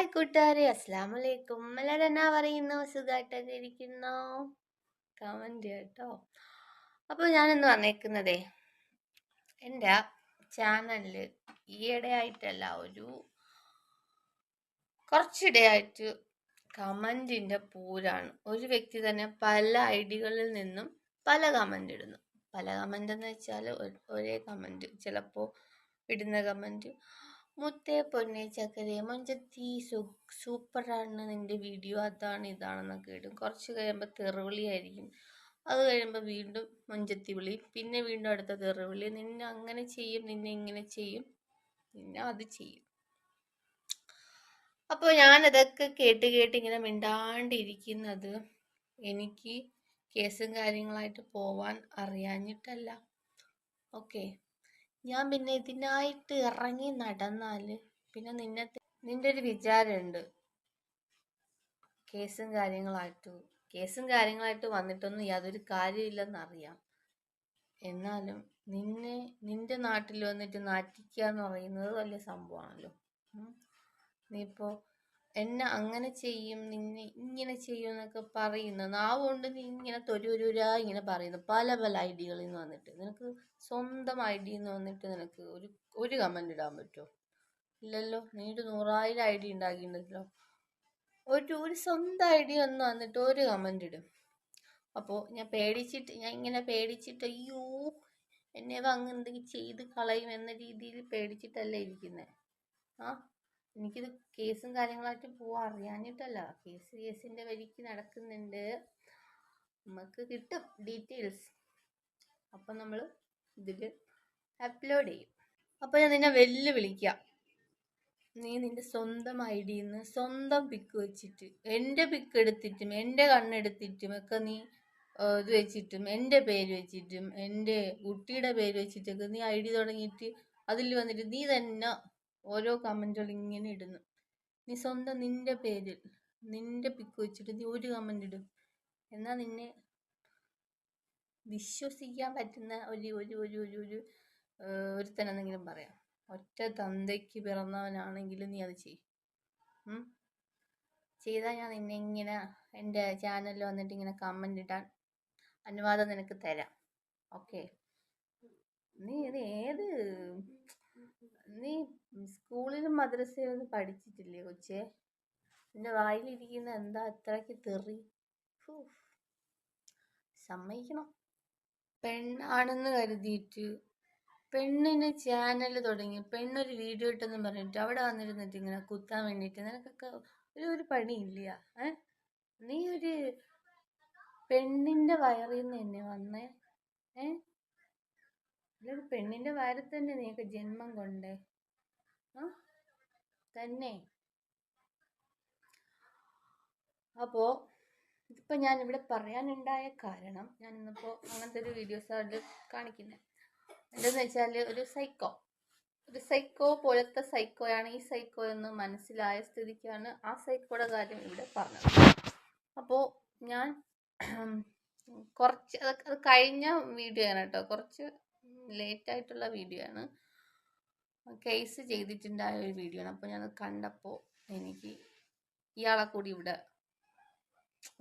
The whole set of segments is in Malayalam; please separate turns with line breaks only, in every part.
ഹായ് കൂട്ടുകാരെ, അസ്സലാമലൈക്കും. എല്ലാവരും എന്നാ പറയുന്നു? സുഖമായിട്ടൊക്കെ ഇരിക്കുന്നോ? കമന്റ് കേട്ടോ. അപ്പോൾ ഞാനിന്ന് വന്നേക്കുന്നതേ എൻ്റെ ചാനലിൽ ഈയിടെയായിട്ടല്ല, കുറച്ചിടെയായിട്ട് കമന്റിന്റെ പൂരാണ്. ഒരു വ്യക്തി തന്നെ പല ഐഡികളിൽ നിന്നും പല കമന്റ് ഇടുന്നു. പല കമന്റ് എന്ന് വെച്ചാൽ ഒരേ കമന്റ്, ചിലപ്പോൾ ഇടുന്ന കമന്റ് മുത്തേ പൊന്നെ ചക്കരേ മൊഞ്ചത്തി സൂപ്പറാണ് നിന്റെ വീഡിയോ, അതാണ് ഇതാണെന്നൊക്കെ ഇടും. കുറച്ച് കഴിയുമ്പോൾ തെറിവിളിയായിരിക്കും. അത് കഴിയുമ്പോൾ വീണ്ടും മൊഞ്ചത്തി വിളി, പിന്നെ വീണ്ടും അടുത്ത തെറിവിളി. നിന്നെ അങ്ങനെ ചെയ്യും, നിന്നെ ഇങ്ങനെ ചെയ്യും, നിന്നെ അത് ചെയ്യും. അപ്പോൾ ഞാനതൊക്കെ കേട്ട് ഇങ്ങനെ മിണ്ടാണ്ടിരിക്കുന്നത് എനിക്ക് കേസും കാര്യങ്ങളായിട്ട് പോവാൻ അറിയാഞ്ഞിട്ടല്ല. ഓക്കെ, ഞാൻ പിന്നെ ഇതിനായിട്ട് ഇറങ്ങി നടന്നാൽ പിന്നെ നിന്റെ ഒരു വിചാരമുണ്ട് കേസും കാര്യങ്ങളായിട്ട് വന്നിട്ടൊന്നും യാതൊരു കാര്യമില്ലെന്നറിയാം. എന്നാലും നിന്റെ നാട്ടിൽ വന്നിട്ട് നാറ്റിക്കുക എന്ന് പറയുന്നത് വലിയ സംഭവമാണല്ലോ. നീ ഇപ്പോൾ എന്നെ അങ്ങനെ ചെയ്യും, നിന്നെ ഇങ്ങനെ ചെയ്യും എന്നൊക്കെ പറയുന്നു. നാവുകൊണ്ട് നീ ഇങ്ങനെ തൊരുരാ ഇങ്ങനെ പറയുന്നു. പല ഐഡികളിൽ നിന്ന് വന്നിട്ട് നിനക്ക് സ്വന്തം ഐഡിയിൽ നിന്ന് വന്നിട്ട് നിനക്ക് ഒരു കമന്റ് ഇടാൻ പറ്റുമോ? ഇല്ലല്ലോ. നീ 100,000 ഐഡി ഉണ്ടാക്കിയിട്ടുണ്ടല്ലോ. ഒരു സ്വന്തം ഐഡിയ ഒന്ന് വന്നിട്ട് ഒരു കമന്റ് ഇടും. അപ്പോൾ ഞാൻ ഇങ്ങനെ പേടിച്ചിട്ട് അയ്യോ എന്നെ അങ്ങ് എന്തെങ്കിലും ചെയ്ത് കളയും എന്ന രീതിയിൽ പേടിച്ചിട്ടല്ലേ ഇരിക്കുന്നത്. എനിക്കിത് കേസും കാര്യങ്ങളായിട്ട് പോവാൻ അറിയാഞ്ഞിട്ടല്ല. കേസിന്റെ വഴിക്ക് നടക്കുന്നുണ്ട്, നമുക്ക് കിട്ടും ഡീറ്റെയിൽസ്. അപ്പം നമ്മൾ ഇതിൽ അപ്ലോഡ് ചെയ്യും. അപ്പോൾ ഞാൻ നിന്നെ വെല്ലുവിളിക്കാം. നീ നിന്റെ സ്വന്തം ഐഡിയിൽ നിന്ന് സ്വന്തം പിക്ക് വെച്ചിട്ട്, എൻ്റെ പിക്ക് എടുത്തിട്ടും എൻ്റെ കണ്ണെടുത്തിട്ടും ഒക്കെ നീ ഇത് വെച്ചിട്ടും എൻ്റെ പേര് വെച്ചിട്ടും എൻ്റെ കുട്ടിയുടെ പേര് വെച്ചിട്ടൊക്കെ നീ ഐഡി തുടങ്ങിയിട്ട് അതിൽ വന്നിട്ട് നീ തന്നെ ഓരോ കമന്റുകൾ ഇങ്ങനെ ഇടുന്നു. നീ സ്വന്തം നിന്റെ പേരിൽ നിന്റെ പിക്ക് വെച്ചിട്ട് നീ ഒരു കമന്റ് ഇടും. എന്നാൽ നിന്നെ വിശ്വസിക്കാൻ പറ്റുന്ന ഒരുത്തനെന്തെങ്കിലും പറയാം. ഒറ്റ തന്തയ്ക്ക് പിറന്നവനാണെങ്കിൽ നീ അത് ചെയ്താൽ ഞാൻ നിന്നെ ഇങ്ങനെ എൻ്റെ ചാനലിൽ വന്നിട്ട് ഇങ്ങനെ കമന്റ് ഇടാൻ അനുവാദം നിനക്ക് തരാം. ഓക്കെ, നീ സ്കൂളിലും മദ്രസയിലും പഠിച്ചിട്ടില്ലേ കൊച്ചേ? നിന്റെ വായിലിരിക്കുന്ന എന്താ അത്രയ്ക്ക് തെറി? സമ്മതിക്കണം. പെണ്ണാണെന്ന് കരുതിയിട്ട് പെണ്ണിന് ചാനൽ തുടങ്ങി പെണ്ണൊരു വീഡിയോ ഇട്ടെന്ന് പറഞ്ഞിട്ട് അവിടെ വന്നിരുന്നിട്ട് ഇങ്ങനെ കുത്താൻ വേണ്ടിയിട്ട് നിനക്കൊക്കെ ഒരു പണിയില്ല. നീ ഒരു പെണ്ണിന്റെ വയറിൽ നിന്ന് തന്നെ വന്നേ. ഒരു പെണ്ണിന്റെ വയറിൽ തന്നെ നീക്ക് ജന്മം കൊണ്ടേ തന്നെ. അപ്പോൾ ഇതിപ്പോൾ ഞാനിവിടെ പറയാനുണ്ടായ കാരണം, ഞാൻ ഇന്നിപ്പോൾ അങ്ങനത്തെ ഒരു വീഡിയോസാണ് കാണിക്കുന്നത്. എന്തെന്ന് വെച്ചാൽ ഒരു സൈക്കോ പോലത്തെ സൈക്കോയാണ് ഈ സൈക്കോ എന്ന് മനസ്സിലായ സ്ഥിതിക്കാണ് ആ സൈക്കോയുടെ കാര്യം ഇവിടെ പറഞ്ഞത്. അപ്പോൾ ഞാൻ കുറച്ച് അത് കഴിഞ്ഞ വീഡിയോ ആണ് കേട്ടോ, കുറച്ച് ലേറ്റായിട്ടുള്ള വീഡിയോ ആണ്, കേസ് ചെയ്തിട്ടുണ്ടായ ഒരു വീഡിയോ ആണ്. അപ്പോൾ ഞാൻ കണ്ടപ്പോൾ എനിക്ക് ഇയാളെ കൂടി ഇവിടെ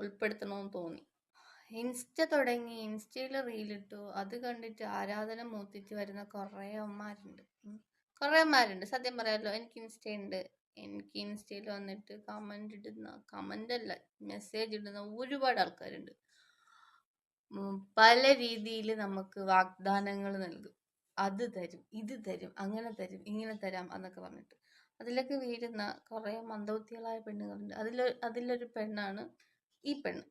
ഉൾപ്പെടുത്തണമെന്ന് തോന്നി. ഇൻസ്റ്റയിൽ റീലിട്ടു. അത് കണ്ടിട്ട് ആരാധന മൂത്തിട്ട് വരുന്ന കുറേ അമ്മമാരുണ്ട്. സത്യം പറയാമല്ലോ, എനിക്ക് ഇൻസ്റ്റയിൽ വന്നിട്ട് മെസ്സേജ് ഇടുന്ന ഒരുപാട് ആൾക്കാരുണ്ട്. പല രീതിയിൽ നമുക്ക് വാഗ്ദാനങ്ങൾ നൽകും. അത് തരും, ഇത് തരും, അങ്ങനെ തരും, ഇങ്ങനെ തരാം എന്നൊക്കെ പറഞ്ഞിട്ട് അതിലൊക്കെ വീഴുന്ന കുറേ മന്ദബുദ്ധികളായ പെണ്ണുങ്ങളുണ്ട്. അതിലൊരു പെണ്ണാണ് ഈ പെണ്ണ്,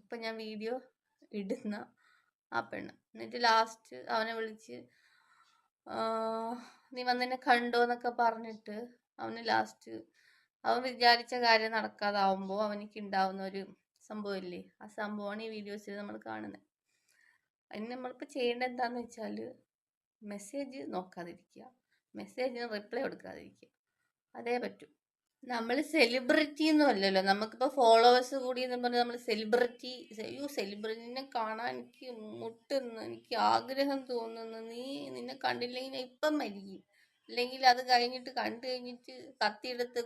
ഇപ്പൊ ഞാൻ വീഡിയോ ഇടുന്ന ആ പെണ്ണ്. എന്നിട്ട് ലാസ്റ്റ് അവനെ വിളിച്ച് നീ വന്നെന്നെ കണ്ടോ എന്നൊക്കെ പറഞ്ഞിട്ട് അവൻ വിചാരിച്ച കാര്യം നടക്കാതാവുമ്പോൾ അവനിക്ക് ഉണ്ടാവുന്ന ഒരു സംഭവമില്ലേ, ആ സംഭവമാണ് ഈ വീഡിയോസിൽ നമ്മൾ കാണുന്നത്. അതിന് നമ്മളിപ്പോൾ ചെയ്യേണ്ടത് എന്താണെന്ന് വെച്ചാൽ മെസ്സേജ് നോക്കാതിരിക്കുക, മെസ്സേജിന് റിപ്ലൈ കൊടുക്കാതിരിക്കുക. അതേ പറ്റൂ. നമ്മൾ സെലിബ്രിറ്റി ഒന്നും അല്ലല്ലോ. നമുക്കിപ്പോൾ ഫോളോവേഴ്സ് കൂടി എന്ന് പറഞ്ഞാൽ നമ്മൾ സെലിബ്രിറ്റിനെ കാണാൻ എനിക്ക് മുട്ടുന്നു, എനിക്ക് ആഗ്രഹം തോന്നുന്നു. നിന്നെ കണ്ടില്ലെങ്കിൽ ഞാൻ ഇപ്പം മരിക്കും, അല്ലെങ്കിൽ അത് കഴിഞ്ഞിട്ട് കണ്ടു കഴിഞ്ഞിട്ട് കത്തിയെടുത്ത്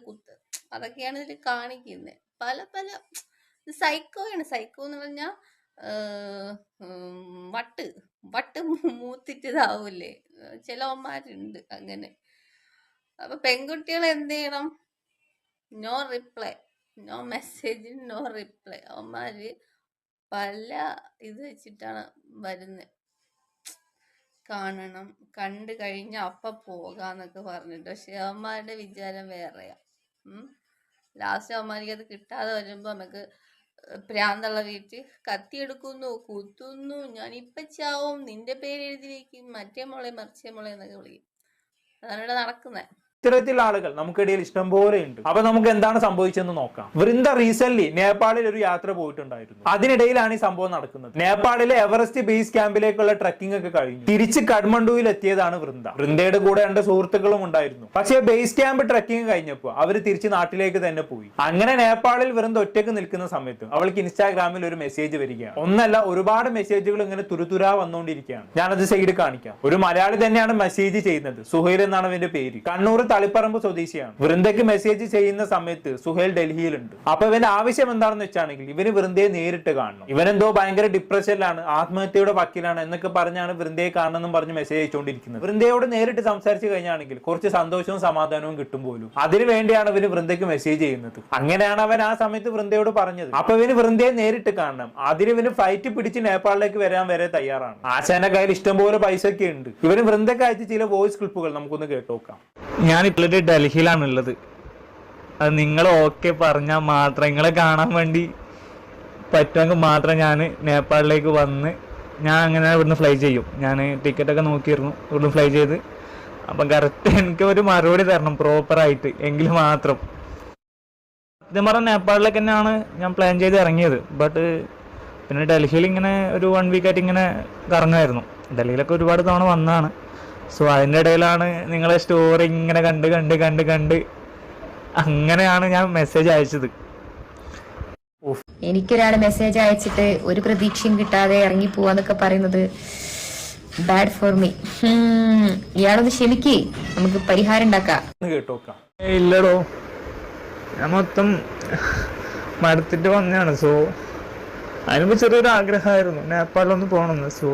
അതൊക്കെയാണ് ഇതിൽ കാണിക്കുന്നത്. പല പല സൈക്കോയാണ്. സൈക്കോ എന്ന് പറഞ്ഞാൽ വട്ട് വട്ട് മൂത്തിട്ട് ഇതാവൂലേ, ചിലവന്മാരുണ്ട് അങ്ങനെ. അപ്പൊ പെൺകുട്ടികൾ എന്ത് ചെയ്യണം? No reply, no message, no reply. അവന്മാര് പല ഇത് വെച്ചിട്ടാണ് വരുന്നത്. കാണണം, കണ്ടു കഴിഞ്ഞ അപ്പ പോകാന്നൊക്കെ പറഞ്ഞിട്ട്. പക്ഷെ അവന്മാരുടെ വിചാരം വേറെയാ. ലാസ്റ്റ് അവന്മാർക്ക് അത് കിട്ടാതെ വരുമ്പോ നമുക്ക് പ്രാന്തുള്ള വീട്ടിൽ കത്തിയെടുക്കുന്നു, കുത്തുന്നു, ഞാനിപ്പ ചാവും, നിന്റെ പേര് എഴുതി വയ്ക്കും, മറ്റേ മോളെ മറിച്ചേ മോളെ എന്നൊക്കെ വിളിക്കും. അതാണ് ഇവിടെ നടക്കുന്നത്.
ഇത്തരത്തിലുള്ള ആളുകൾ നമുക്കിടയിൽ ഇഷ്ടം പോലെ ഉണ്ട്. അപ്പൊ നമുക്ക് എന്താണ് സംഭവിച്ചെന്ന് നോക്കാം. വൃന്ദ റീസെന്റ് നേപ്പാളിൽ ഒരു യാത്ര പോയിട്ടുണ്ടായിരുന്നു. അതിനിടയിലാണ് ഈ സംഭവം നടക്കുന്നത്. നേപ്പാളിലെ എവറസ്റ്റ് ബേസ് ക്യാമ്പിലേക്കുള്ള ട്രക്കിംഗ് ഒക്കെ കഴിഞ്ഞു തിരിച്ച് കഠ്മണ്ഡുവിൽ എത്തിയതാണ് വൃന്ദ. വൃന്ദയുടെ കൂടെ 2 സുഹൃത്തുക്കളും ഉണ്ടായിരുന്നു. പക്ഷേ ബേസ് ക്യാമ്പ് ട്രക്കിംഗ് കഴിഞ്ഞപ്പോൾ അവര് തിരിച്ച് നാട്ടിലേക്ക് തന്നെ പോയി. അങ്ങനെ നേപ്പാളിൽ വൃന്ദ ഒറ്റയ്ക്ക് നിൽക്കുന്ന സമയത്ത് അവൾക്ക് ഇൻസ്റ്റാഗ്രാമിൽ ഒരു മെസ്സേജ് വരികയാണ്. ഒന്നല്ല, ഒരുപാട് മെസ്സേജുകൾ ഇങ്ങനെ തുരുതുരാ വന്നുകൊണ്ടിരിക്കുകയാണ്. ഞാനത് സൈഡ് കാണിക്കാം. ഒരു മലയാളി തന്നെയാണ് മെസ്സേജ് ചെയ്യുന്നത്. സുഹൈൽ എന്നാണ് അവന്റെ പേര്. കണ്ണൂർ തളിപ്പറമ്പ് സ്വദേശിയാണ്. വൃന്ദയ്ക്ക് മെസ്സേജ് ചെയ്യുന്ന സമയത്ത് സുഹൈൽ ഡൽഹിയിലുണ്ട്. അപ്പൊ ഇവന്റെ ആവശ്യം എന്താണെന്ന് വെച്ചാണെങ്കിൽ ഇവന് വൃന്ദയെ നേരിട്ട് കാണണം. ഇവനെന്തോ ഭയങ്കര ഡിപ്രഷനിലാണ്, ആത്മഹത്യയുടെ വക്കിലാണ് എന്നൊക്കെ പറഞ്ഞാണ് വൃന്ദയെ കാണണമെന്നും പറഞ്ഞ് മെസ്സേജ് അയച്ചുകൊണ്ടിരിക്കുന്നത്. വൃന്ദയോട് നേരിട്ട് സംസാരിച്ച് കഴിഞ്ഞാണെങ്കിൽ കുറച്ച് സന്തോഷവും സമാധാനവും കിട്ടും പോലും. അതിനു വേണ്ടിയാണ് ഇവന് വൃന്ദയ്ക്ക് മെസ്സേജ് ചെയ്യുന്നത്. അങ്ങനെയാണ് അവൻ ആ സമയത്ത് വൃന്ദയോട് പറഞ്ഞത്. അപ്പൊ ഇവന് വൃന്ദയെ നേരിട്ട് കാണണം. അതിന് ഇവന് ഫ്ലൈറ്റ് പിടിച്ച് നേപ്പാളിലേക്ക് വരാൻ വരെ തയ്യാറാണ്. ആശാന്റെ കയ്യിൽ ഇഷ്ടംപോലെ പൈസ ഒക്കെ ഉണ്ട്. ഇവന് വൃന്ദയ്ക്ക് അയച്ച് ചില വോയിസ് ക്ലിപ്പുകൾ നമുക്കൊന്ന് കേട്ടോക്കാം.
ഞാനിപ്പോൾ ഡൽഹിയിലാണുള്ളത്. അത് നിങ്ങൾ ഓക്കെ പറഞ്ഞാൽ മാത്രം, നിങ്ങളെ കാണാൻ വേണ്ടി പറ്റുമെങ്കിൽ മാത്രം ഞാൻ നേപ്പാളിലേക്ക് വന്ന് ഞാൻ അങ്ങനെ ഇവിടുന്ന് ഫ്ലൈ ചെയ്യും. ഞാൻ ടിക്കറ്റൊക്കെ നോക്കിയിരുന്നു, ഇവിടുന്ന് ഫ്ലൈ ചെയ്ത്. അപ്പം കറക്റ്റ് എനിക്ക് ഒരു മറുപടി തരണം പ്രോപ്പറായിട്ട്, എങ്കിൽ മാത്രം. സത്യം പറഞ്ഞാൽ നേപ്പാളിലേക്ക് തന്നെയാണ് ഞാൻ പ്ലാൻ ചെയ്ത് ഇറങ്ങിയത്. ബട്ട് പിന്നെ ഡൽഹിയിൽ ഇങ്ങനെ ഒരു 1 വീക്കായിട്ട് ഇങ്ങനെ കറങ്ങുമായിരുന്നു. ഡൽഹിയിലൊക്കെ ഒരുപാട് തവണ വന്നതാണ്. സോ അതിൻ്റെ ഇടയിലാണ് നിങ്ങളെ സ്റ്റോറി ഇങ്ങനെ കണ്ട് അങ്ങനെയാണ് ഞാൻ മെസ്സേജ് അയച്ചത്.
എനിക്കൊരാൾ മെസ്സേജ് അയച്ചിട്ട് ഒരു പ്രതീക്ഷയും കിട്ടാതെ ഇറങ്ങി പോവാന്നൊക്കെ പറയുന്നത് ബാഡ് ഫോർ മീ. ഇയാളൊന്ന് ക്ഷമിക്കേ, നമുക്ക് പരിഹാരം ഉണ്ടാക്കാം.
ഇല്ലടോ, ഞാൻ മൊത്തം മടുത്തിട്ട് വന്നതാണ്. സോ അതിനിപ്പോ ചെറിയൊരു ആഗ്രഹമായിരുന്നു നേപ്പാളിലൊന്ന് പോകണമെന്ന്. സോ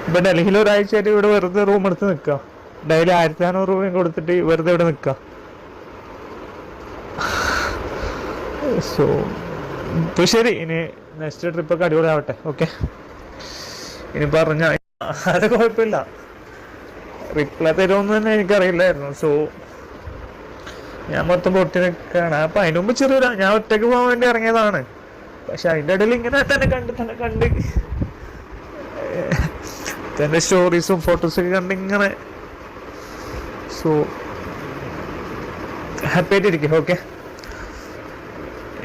ഇപ്പൊ ഡൽഹിയിൽ ഒരാഴ്ചയായിട്ട് ഇവിടെ വെറുതെ റൂം എടുത്ത് നിൽക്കുക. ഡെയിലി 1500 രൂപയും കൊടുത്തിട്ട് വെറുതെ ഇവിടെ നിൽക്കുക. സോ ഇപ്പൊ ശരി, ഇനി നെക്സ്റ്റ് ട്രിപ്പൊക്കെ അടിപൊളിയാവട്ടെ. ഓക്കെ, ഇനി പറഞ്ഞ അത് കുഴപ്പമില്ല. റിപ്ലൈ തരുമെന്ന് തന്നെ എനിക്കറിയില്ലായിരുന്നു. സോ ഞാൻ മൊത്തം പൊട്ടി നിൽക്കുകയാണ്. അപ്പൊ അതിന് മുമ്പ് ചെറിയൊരു ഞാൻ ഒറ്റയ്ക്ക് പോകാൻ വേണ്ടി ഇറങ്ങിയതാണ്. പക്ഷെ അതിൻ്റെ ഇടയിൽ ഇങ്ങനെ തന്നെ കണ്ട് തന്റെ സ്റ്റോറീസും ഫോട്ടോസൊക്കെ കണ്ടിങ്ങനെ. സോ ഹാപ്പി ആയിട്ടിരിക്കും. ഓക്കെ,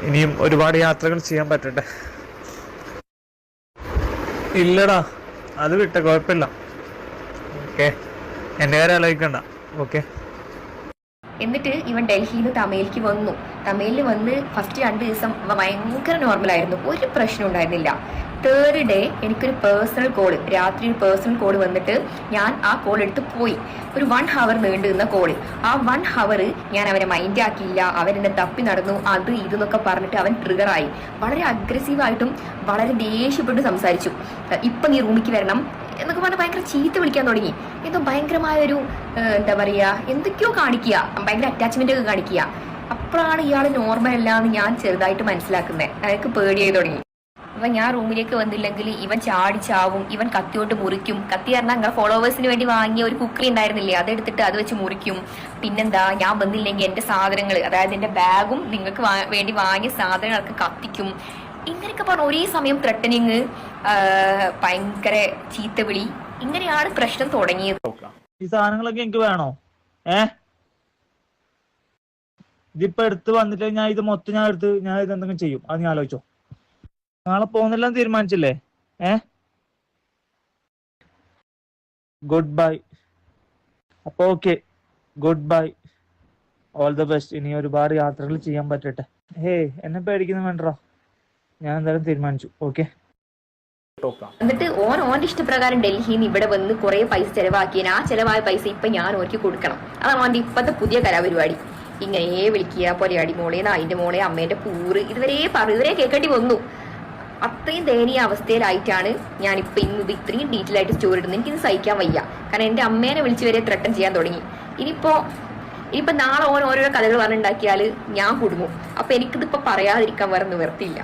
ഇനിയും ഒരുപാട് യാത്രകൾ ചെയ്യാൻ പറ്റട്ടെ. ഇല്ലടാ, അത് വിട്ട കുഴപ്പമില്ല. ഓക്കെ, എൻ്റെ കാര്യം ആലോചിക്കണ്ട. ഓക്കെ.
എന്നിട്ട് ഇവൻ ഡൽഹിയിൽ നിന്ന് തമേലിക്ക് വന്നു. തമേലിൽ വന്ന് ഫസ്റ്റ് 2 ദിവസം ഭയങ്കര നോർമലായിരുന്നു, ഒരു പ്രശ്നം ഉണ്ടായിരുന്നില്ല. 3rd ഡേ എനിക്കൊരു പേഴ്സണൽ കോള്, രാത്രി ഒരു പേഴ്സണൽ കോള് വന്നിട്ട് ഞാൻ ആ കോൾ എടുത്ത് പോയി. ഒരു 1 hour നീണ്ടു നിന്ന കോള്. ആ 1 hour ഞാൻ അവനെ മൈൻഡ് ആക്കിയില്ല. അവരെന്നെ തപ്പി നടന്നു, അത് ഇതെന്നൊക്കെ പറഞ്ഞിട്ട് അവൻ ട്രിഗറായി. വളരെ അഗ്രസീവായിട്ടും വളരെ ദേഷ്യപ്പെട്ട് സംസാരിച്ചു. ഇപ്പൊ നീ റൂമിലേക്ക് വരണം എന്നൊക്കെ പറഞ്ഞ് ഭയങ്കര ചീത്ത വിളിക്കാൻ തുടങ്ങി. എന്തോ ഭയങ്കരമായൊരു എന്താ പറയാ, എന്തൊക്കെയോ കാണിക്കുക, ഭയങ്കര അറ്റാച്ച്മെന്റ് ഒക്കെ കാണിക്കുക. അപ്പോഴാണ് ഇയാൾ നോർമൽ അല്ല എന്ന് ഞാൻ ചെറുതായിട്ട് മനസ്സിലാക്കുന്നത്. അയാൾക്ക് പേടിയായി തുടങ്ങി. അപ്പൊ ഞാൻ റൂമിലേക്ക് വന്നില്ലെങ്കിൽ ഇവൻ ചാവും, ഇവൻ കത്തിയോട്ട് മുറിക്കും. കത്തി പറഞ്ഞാൽ ഞങ്ങൾ ഫോളോവേഴ്സിന് വേണ്ടി വാങ്ങിയ ഒരു കുക്കറി ഉണ്ടായിരുന്നില്ലേ, അതെടുത്തിട്ട് അത് വെച്ച് മുറിക്കും. പിന്നെന്താ, ഞാൻ വന്നില്ലെങ്കിൽ എന്റെ സാധനങ്ങൾ, അതായത് എന്റെ ബാഗും നിങ്ങൾക്ക് വേണ്ടി വാങ്ങിയ സാധനങ്ങളൊക്കെ കത്തിക്കും. ഇങ്ങനെയൊക്കെ പറഞ്ഞ ഒരേ സമയം ത്രെട്ടനിങ്, ഭയങ്കര ചീത്തവിളി, ഇങ്ങനെയാണ് പ്രശ്നം തുടങ്ങിയത്.
ഈ സാധനങ്ങളൊക്കെ എനിക്ക് വേണോ? ഇതിപ്പോ എടുത്ത് വന്നിട്ട് ഞാൻ ഇത് മൊത്തം ഞാൻ ഇത് എന്തെങ്കിലും ചെയ്യും. അത് ഞാൻ ആലോചിച്ചോ. നാളെ പോകുന്നെല്ലാം തീരുമാനിച്ചില്ലേ? Good bye. അപ്പൊ okay, good bye, all the best. ഇനി ഒരുപാട് യാത്രകൾ ചെയ്യാൻ പറ്റട്ടെ. എന്നെ പേടിക്കുന്ന വേണ്ടോ, ഞാൻ എന്തായാലും തീരുമാനിച്ചു. ഓക്കെ.
എന്നിട്ട് ഓന്റെ ഇഷ്ടപ്രകാരം ഡൽഹിയിൽ നിന്ന് ഇവിടെ വന്ന് കുറെ പൈസ ചെലവാക്കിയ ആ ചെലവായ പൈസ ഇപ്പൊ ഞാൻ ഓർക്ക് കൊടുക്കണം. അതാണ് ഓന്റെ ഇപ്പത്തെ പുതിയ കലാപരിപാടി. ഇങ്ങനെ വിളിക്കുക, പൊലയാടി മോളെ, നായിന്റെ മോളെ, അമ്മേന്റെ പൂറ്, ഇതുവരെ കേൾക്കേണ്ടി വന്നു. അത്രയും ദയനീയ അവസ്ഥയിലായിട്ടാണ് ഞാനിപ്പോൾ ഇന്ന് ഇത്രയും ഡീറ്റെയിൽ ആയിട്ട് സ്റ്റോറി ഇടുന്നത്. എനിക്കിത് സഹിക്കാൻ വയ്യ. കാരണം എൻ്റെ അമ്മേനെ വിളിച്ച് വരെ ത്രട്ടൻ ചെയ്യാൻ തുടങ്ങി. ഇനിയിപ്പോ നാളെ ഓരോരോ കഥകൾ പറഞ്ഞുണ്ടാക്കിയാൽ ഞാൻ കുടുങ്ങും. അപ്പൊ എനിക്കിതിപ്പോ പറയാതിരിക്കാൻ വേറെ നിവർത്തിയില്ല.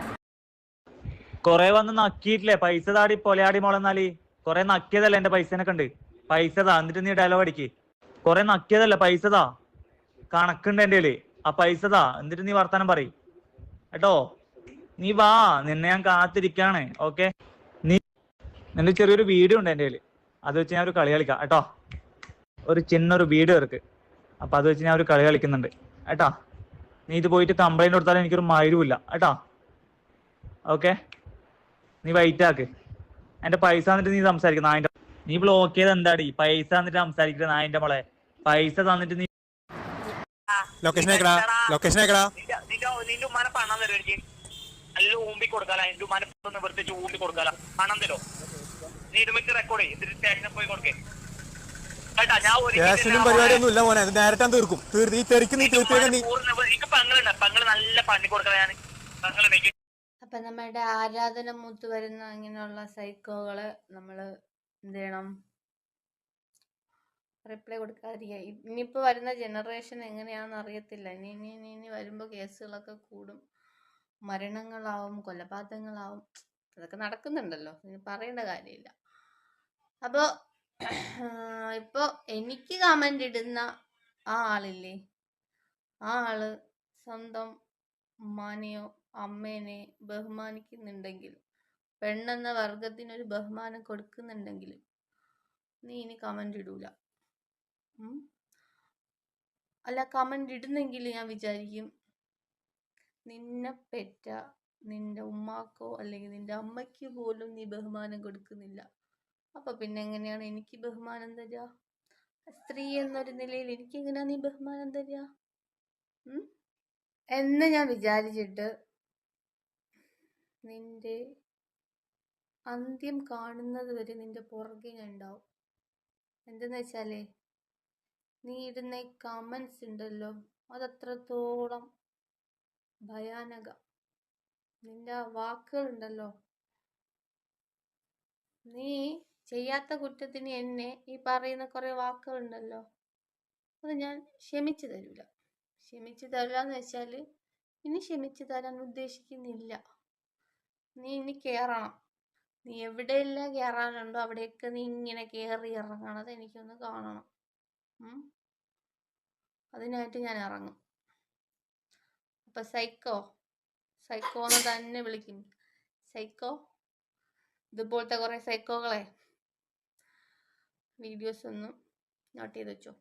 കൊറേ വന്ന് നക്കിയിട്ടില്ലേ, പൈസ താടി പൊലയാടി മോളെന്നാല്. കൊറേ നക്കിയതല്ലേ എന്റെ പൈസനൊക്കെ ഉണ്ട്. പൈസ താ, എന്നിട്ട് നീ ഡയലോഗ് അടിക്ക്. കൊറേ നക്കിയതല്ലേ, പൈസ താ, കണക്കുണ്ട് എന്റെ കയ്യില്. ആ പൈസ താ, എന്നിട്ട് നീ വർത്താനം പറയും കേട്ടോ. നീ വാ, നിന്നെ ഞാൻ കാത്തിരിക്കാണ്. ഓക്കെ, നീ നിന്റെ ചെറിയൊരു വീഡിയോ ഉണ്ട് എന്റെ കയ്യില്, അത് വെച്ച് ഞാൻ ഒരു കളി കളിക്കാം കേട്ടോ. ഒരു ചിന്നൊരു വീഡിയോ ഇருக்கு, അപ്പൊ അത് വെച്ച് ഞാൻ ഒരു കളി കളിക്കുന്നുണ്ട് കേട്ടാ. നീ ഇത് പോയിട്ട് കംപ്ലൈന്റ് കൊടുത്താലും എനിക്കൊരു മൈരുമില്ല കേട്ടാ. ഓക്കെ, നീ വെയിറ്റ് ആക്ക്. എന്റെ പൈസ തന്നിട്ട് നീ സംസാരിക്കുന്ന നായിന്റെ, നീ ബ്ലോക്ക് ചെയ്ത് എന്താടി? പൈസ തന്നിട്ട് സംസാരിക്കുന്ന നായിന്റെ മോളെ, പൈസ തന്നിട്ട് നീ
ലൊക്കേഷൻ അയക്കടാ.
നിന്റെ ഉമ്മാനെ പണം തരും എനിക്ക്, അല്ലെങ്കിൽ ഊമ്പി കൊടുക്കാല. എന്റെ ഉമ്മാനെ നിവർത്തിച്ച് ഊമ്പി കൊടുക്കാല, പണം തരോ? നീ ഇത് വെച്ച് റെക്കോർഡ് ചെയ്യും, എന്നിട്ട് സ്റ്റേഷനിൽ പോയി കൊടുക്കേ കേട്ടാ. ഞാൻ
സ്റ്റേഷനും പരിപാടിയൊന്നും ഇല്ല മോനെ, അത് നേരിട്ടാൻ തീർക്കും. ഈ തെറിക്ക് നീ തീർത്തേക്കാൻ
എനിക്ക് പങ്ങളുണ്ട്, പങ്ങള് നല്ല പണി കൊടുക്കല. ഞാൻ പങ്ങളുണ്ടെങ്കിൽ
അപ്പം നമ്മുടെ ആരാധന മൂത്ത് വരുന്ന അങ്ങനെയുള്ള സൈക്കോകളെ നമ്മൾ എന്ത് ചെയ്യണം? റിപ്ലൈ കൊടുക്കാതിരിക്കുക. ഇനിയിപ്പോൾ വരുന്ന ജനറേഷൻ എങ്ങനെയാണെന്ന് അറിയത്തില്ല. ഇനി വരുമ്പോൾ കേസുകളൊക്കെ കൂടും, മരണങ്ങളാവും, കൊലപാതകങ്ങളാവും. അതൊക്കെ നടക്കുന്നുണ്ടല്ലോ, ഇനി പറയേണ്ട കാര്യമില്ല. അപ്പോൾ ഇപ്പോൾ എനിക്ക് കമൻ്റ് ഇടുന്ന ആ ആളില്ലേ, ആ ആള് സ്വന്തം ഉമ്മാനെയോ അമ്മേനെ ബഹുമാനിക്കുന്നുണ്ടെങ്കിൽ, പെണ്ണെന്ന വർഗത്തിനൊരു ബഹുമാനം കൊടുക്കുന്നുണ്ടെങ്കിൽ നീ ഇനി കമൻ്റ് ഇടൂല. അല്ല, കമൻ്റ് ഇടുന്നെങ്കിൽ ഞാൻ വിചാരിക്കും നിന്നെ പെറ്റ നിന്റെ ഉമ്മാക്കോ അല്ലെങ്കിൽ നിന്റെ അമ്മയ്ക്ക് പോലും നീ ബഹുമാനം കൊടുക്കുന്നില്ല. അപ്പൊ പിന്നെ എങ്ങനെയാണ് എനിക്ക് ബഹുമാനം തരിക? സ്ത്രീ എന്നൊരു നിലയിൽ എനിക്ക് എങ്ങനെയാ നീ ബഹുമാനം തരിക എന്ന് ഞാൻ വിചാരിച്ചിട്ട് നിന്റെ അന്ത്യം കാണുന്നത് വരെ നിന്റെ പുറകെ ഞാൻ ഉണ്ടാവും. എന്തെന്ന് വെച്ചാലേ, നീ ഇടുന്ന കമൻസ് ഉണ്ടല്ലോ, അതത്രത്തോളം ഭയാനക. നിന്റെ വാക്കുകളുണ്ടല്ലോ, നീ ചെയ്യാത്ത കുറ്റത്തിന് എന്നെ ഈ പറയുന്ന കുറെ വാക്കുകളുണ്ടല്ലോ, അത് ഞാൻ ക്ഷമിച്ചു തരൂല. ക്ഷമിച്ചു തരില്ല എന്ന് വെച്ചാൽ ഇനി ക്ഷമിച്ചു തരാൻ ഉദ്ദേശിക്കുന്നില്ല. നീ ഇനി കയറണം. നീ എവിടെയെല്ലാം കയറാനുണ്ടോ അവിടെയൊക്കെ നീ ഇങ്ങനെ കയറി ഇറങ്ങണത് എനിക്കൊന്ന് കാണണം. അതിനായിട്ട് ഞാൻ ഇറങ്ങും. അപ്പൊ സൈക്കോന്ന് തന്നെ വിളിക്കും. സൈക്കോ, ഇതുപോലത്തെ കുറെ സൈക്കോകളെ വീഡിയോസ് ഒന്നും നോട്ട് ചെയ്ത് വെച്ചോ.